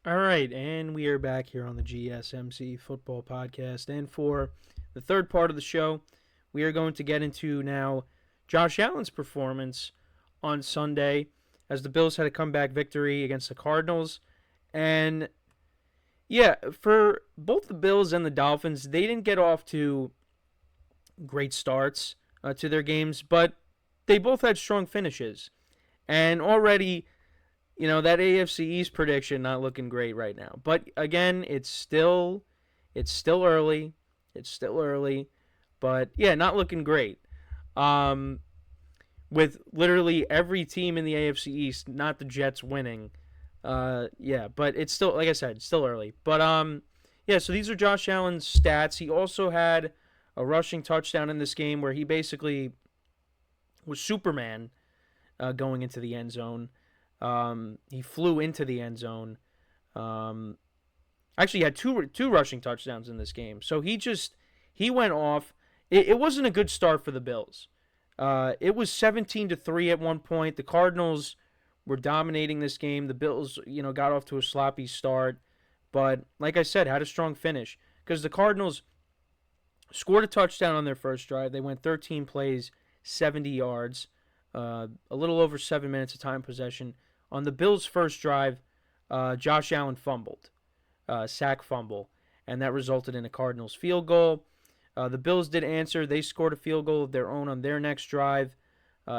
All right, and we are back here on the GSMC Football Podcast. And for the third part of the show, we are going to get into now Josh Allen's performance on Sunday as the Bills had a comeback victory against the Cardinals. And yeah, for both the Bills and the Dolphins, they didn't get off to great starts to their games, but they both had strong finishes. And already that AFC East prediction not looking great right now. But again, it's still early. It's still early. But yeah, not looking great. Um, with literally every team in the AFC East, not the Jets winning. Yeah, but it's still, like I said, it's still early. But yeah, so these are Josh Allen's stats. He also had a rushing touchdown in this game where he basically was Superman going into the end zone. He flew into the end zone. Um, Actually, he had two rushing touchdowns in this game. So he went off. It wasn't a good start for the Bills. It was 17-3 at one point. The Cardinals were dominating this game. The Bills, got off to a sloppy start, but like I said, had a strong finish because the Cardinals scored a touchdown on their first drive. They went 13 plays, 70 yards, a little over 7 minutes of time possession. On the Bills' first drive, Josh Allen fumbled, sack fumble, and that resulted in a Cardinals field goal. The Bills did answer. They scored a field goal of their own on their next drive.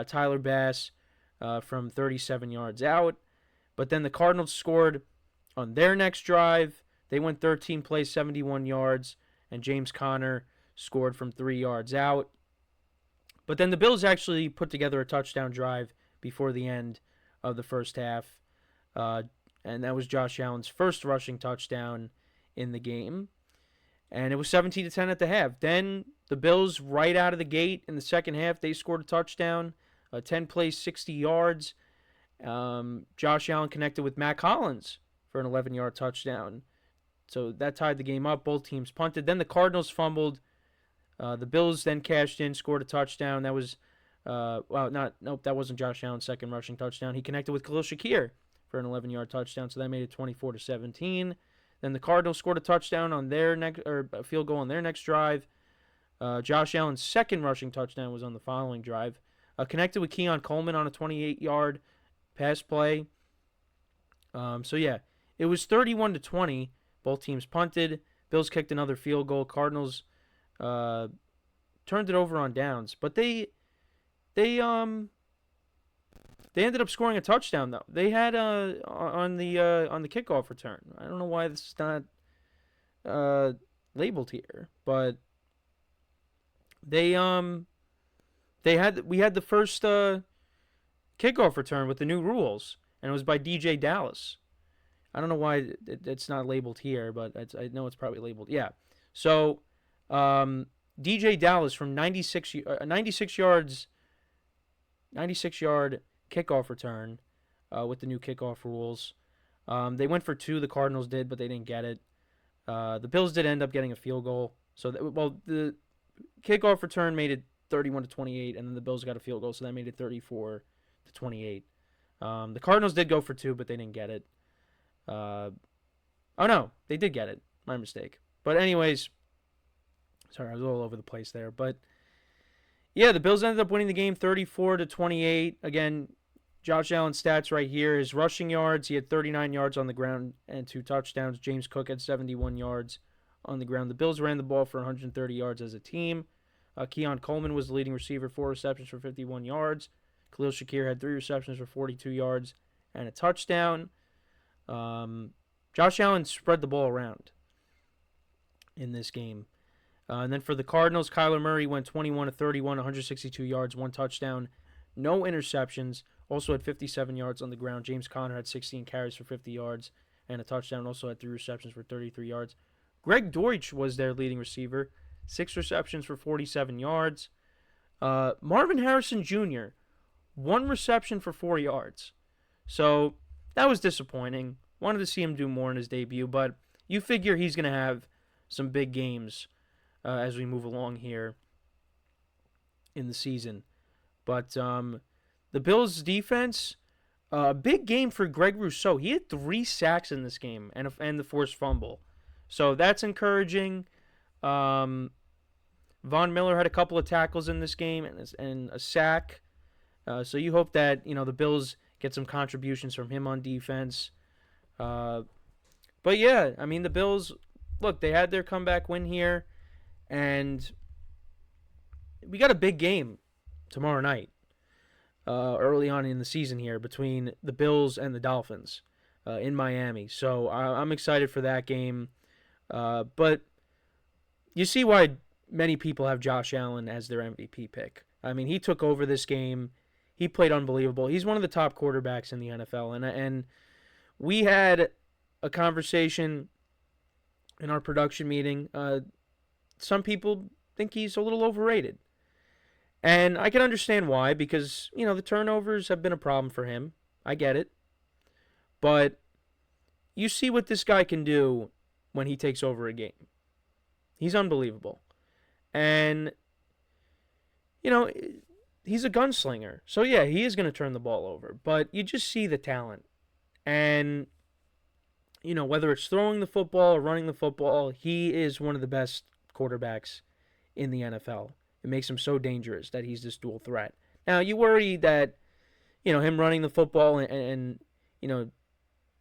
Tyler Bass from 37 yards out. But then the Cardinals scored on their next drive. They went 13 plays, 71 yards, and James Conner scored from 3 yards out. But then the Bills actually put together a touchdown drive before the end of the first half, and that was Josh Allen's first rushing touchdown in the game. And it was 17-10 at the half. Then the Bills, right out of the gate in the second half, they scored a touchdown, 10 plays, 60 yards. Josh Allen connected with Matt Collins for an 11-yard touchdown. So that tied the game up. Both teams punted. Then the Cardinals fumbled. The Bills then cashed in, scored a touchdown. That was, that wasn't Josh Allen's second rushing touchdown. He connected with Khalil Shakir for an 11-yard touchdown. So that made it 24-17. Then the Cardinals scored a touchdown on their a field goal on their next drive. Josh Allen's second rushing touchdown was on the following drive. Connected with Keon Coleman on a 28-yard pass play. So yeah, it was 31-20. Both teams punted. Bills kicked another field goal. Cardinals turned it over on downs, but they ended up scoring a touchdown though. They had on the kickoff return. I don't know why this is not labeled here, but we had the first kickoff return with the new rules, and it was by DJ Dallas. I don't know why it's not labeled here, but I know it's probably labeled. Yeah. So DJ Dallas from 96 yards, 96-yard kickoff return with the new kickoff rules. They went for two, the Cardinals did, but they didn't get it. The Bills did end up getting a field goal. So, the kickoff return made it 31-28, and then the Bills got a field goal, so that made it 34-28. The Cardinals did go for two, but they didn't get it. Oh, no, they did get it. My mistake. But anyways, sorry, I was all over the place there. But yeah, the Bills ended up winning the game 34-28. Again, Josh Allen's stats right here. His rushing yards, he had 39 yards on the ground and 2 touchdowns. James Cook had 71 yards on the ground. The Bills ran the ball for 130 yards as a team. Keon Coleman was the leading receiver, 4 receptions for 51 yards. Khalil Shakir had 3 receptions for 42 yards and a touchdown. Josh Allen spread the ball around in this game. And then for the Cardinals, Kyler Murray went 21-31, 162 yards, 1 touchdown, no interceptions. Also had 57 yards on the ground. James Conner had 16 carries for 50 yards and a touchdown. Also had 3 receptions for 33 yards. Greg Deutsch was their leading receiver, 6 receptions for 47 yards. Marvin Harrison Jr., 1 reception for 4 yards. So that was disappointing. Wanted to see him do more in his debut, but you figure he's going to have some big games as we move along here in the season. But the Bills' defense, Big game for Greg Rousseau. He had 3 sacks in this game and the forced fumble. So that's encouraging. Um, Von Miller had a couple of tackles in this game and a sack. So you hope that the Bills get some contributions from him on defense. But yeah, I mean the Bills. Look, they had their comeback win here, and we got a big game tomorrow night, early on in the season here between the Bills and the Dolphins in Miami. So I'm excited for that game. But you see why many people have Josh Allen as their MVP pick. I mean, he took over this game. He played unbelievable. He's one of the top quarterbacks in the NFL. And we had a conversation in our production meeting. Some people think he's a little overrated. And I can understand why, because, the turnovers have been a problem for him. I get it. But you see what this guy can do when he takes over a game. He's unbelievable. And, he's a gunslinger. So, yeah, he is going to turn the ball over. But you just see the talent. And, whether it's throwing the football or running the football, he is one of the best quarterbacks in the NFL. It makes him so dangerous that he's this dual threat. Now, you worry that, him running the football and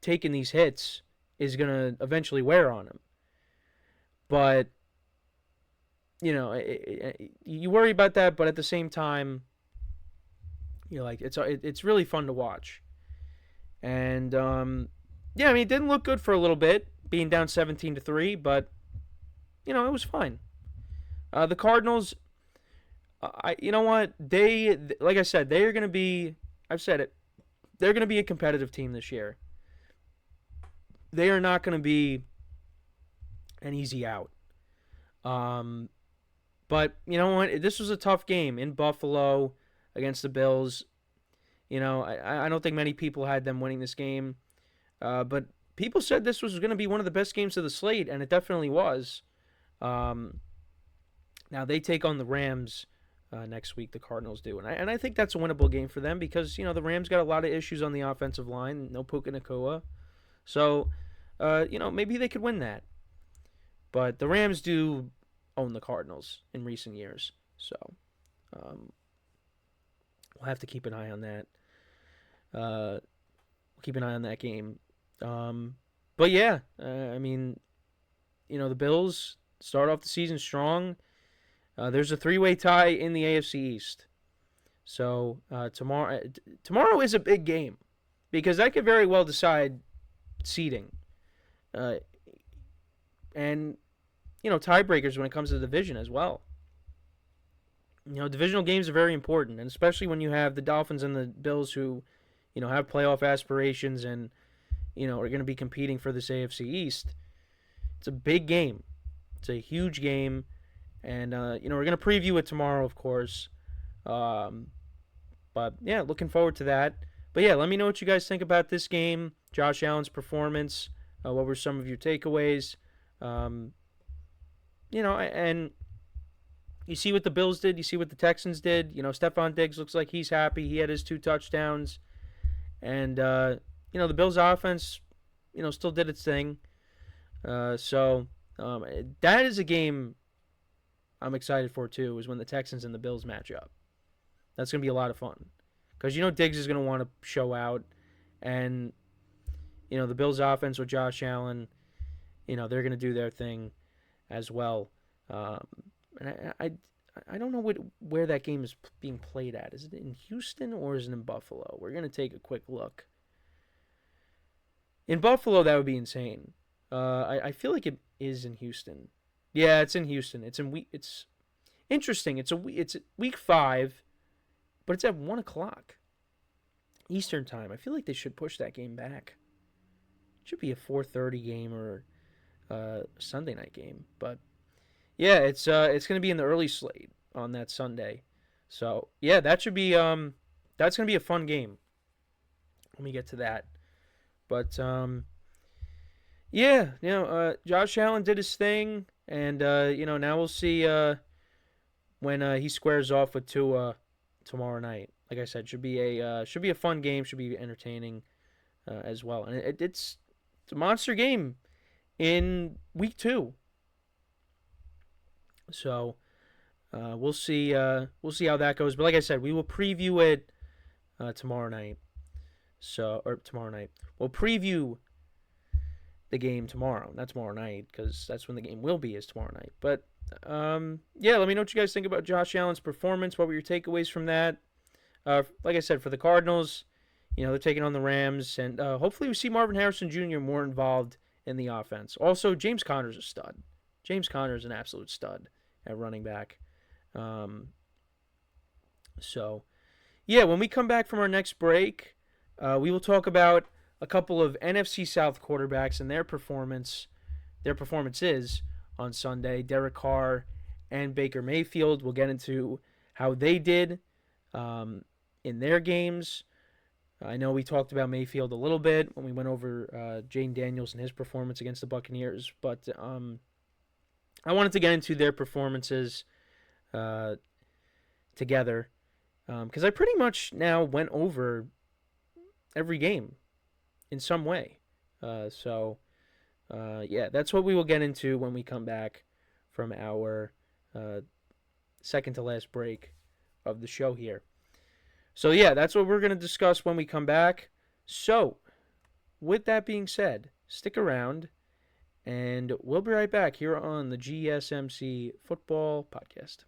taking these hits is going to eventually wear on him. But, you worry about that, but at the same time, it's really fun to watch. And, yeah, I mean, it didn't look good for a little bit, being down 17-3, but, it was fine. The Cardinals, you know what? Like I said, they are going to be, I've said it, they're going to be a competitive team this year. They are not going to be an easy out. But you know what? This was a tough game in Buffalo against the Bills. I don't think many people had them winning this game. But people said this was going to be one of the best games of the slate, and it definitely was. Now they take on the Rams next week. The Cardinals do, and I think that's a winnable game for them because the Rams got a lot of issues on the offensive line. No Puka Nacua, so maybe they could win that. But the Rams do own the Cardinals in recent years, so we'll have to keep an eye on that. Keep an eye on that game. But yeah, I mean, the Bills start off the season strong. There's a 3-way tie in the AFC East. So tomorrow is a big game because that could very well decide seeding. And tiebreakers when it comes to the division as well. Divisional games are very important, and especially when you have the Dolphins and the Bills who, have playoff aspirations and, are going to be competing for this AFC East. It's a big game. It's a huge game, and, we're going to preview it tomorrow, of course. But, yeah, looking forward to that. But, yeah, let me know what you guys think about this game, Josh Allen's performance. What were some of your takeaways? And you see what the Bills did. You see what the Texans did. Stephon Diggs looks like he's happy. He had his 2 touchdowns. And, the Bills' offense, still did its thing. So that is a game I'm excited for, too, is when the Texans and the Bills match up. That's going to be a lot of fun. Because, Diggs is going to want to show out. And, the Bills' offense with Josh Allen, they're going to do their thing as well. And I don't know where that game is being played at. Is it in Houston or is it in Buffalo? We're going to take a quick look. In Buffalo, that would be insane. I feel like it is in Houston. Yeah, it's in Houston. It's interesting. It's week 5, but it's at 1:00 Eastern time. I feel like they should push that game back. It should be a 4:30 game or Sunday night game, but yeah, it's going to be in the early slate on that Sunday. So yeah, that should be that's going to be a fun game. Let me get to that. But yeah, Josh Allen did his thing, and now we'll see when he squares off with Tua tomorrow night. like I said, should be a fun game. Should be entertaining as well. And it's a monster game in week 2. So we'll see how that goes. But like I said, we will preview it tomorrow night. Tomorrow night. We'll preview the game tomorrow. Not tomorrow night, because that's when the game will be, is tomorrow night. But yeah, let me know what you guys think about Josh Allen's performance. What were your takeaways from that? Like I said, for the Cardinals, they're taking on the Rams, and hopefully we see Marvin Harrison Jr. more involved in the offense. Also, James Conner's a stud. James Conner's an absolute stud at running back. So, yeah, when we come back from our next break, we will talk about a couple of NFC South quarterbacks and their performances on Sunday. Derek Carr and Baker Mayfield. We'll get into how they did in their games. I know we talked about Mayfield a little bit when we went over Jane Daniels and his performance against the Buccaneers, but I wanted to get into their performances together because I pretty much now went over every game in some way. Yeah, that's what we will get into when we come back from our second to last break of the show here. So yeah, that's what we're going to discuss when we come back. So, with that being said, stick around, and we'll be right back here on the GSMC Football Podcast.